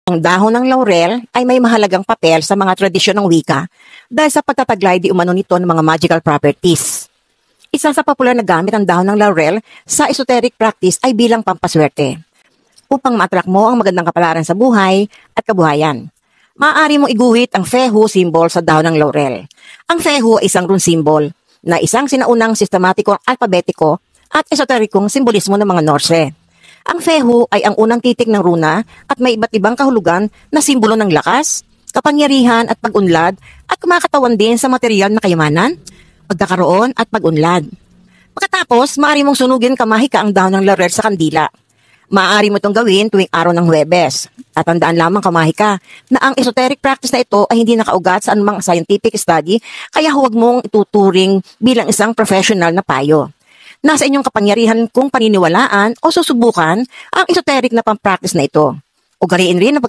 Ang dahon ng laurel ay may mahalagang papel sa mga tradisyon ng wika dahil sa pagtataglay di umano nito ng mga magical properties. Isa sa popular na gamit ang dahon ng laurel sa esoteric practice ay bilang pampaswerte upang ma-attract mo ang magandang kapalaran sa buhay at kabuhayan. Maaari mong iguhit ang fehu symbol sa dahon ng laurel. Ang fehu ay isang rune symbol na isang sinaunang sistematikong alpabetiko at esoterikong simbolismo ng mga Norse. Ang fehu ay ang unang titik ng runa at may iba't ibang kahulugan na simbolo ng lakas, kapangyarihan at pag-unlad at kumakatawan din sa material na kayamanan, pagkakaroon at pag-unlad. Pagkatapos, maaari mong sunugin kamahika ang dahon ng laurel sa kandila. Maaari mo itong gawin tuwing araw ng Huwebes. Tatandaan lamang kamahika na ang esoteric practice na ito ay hindi nakaugat sa anumang scientific study kaya huwag mong ituturing bilang isang professional na payo. Nasa inyong kapangyarihan kung paniniwalaan o susubukan ang esoteric na pang-practice na ito. Ugaliin rin ang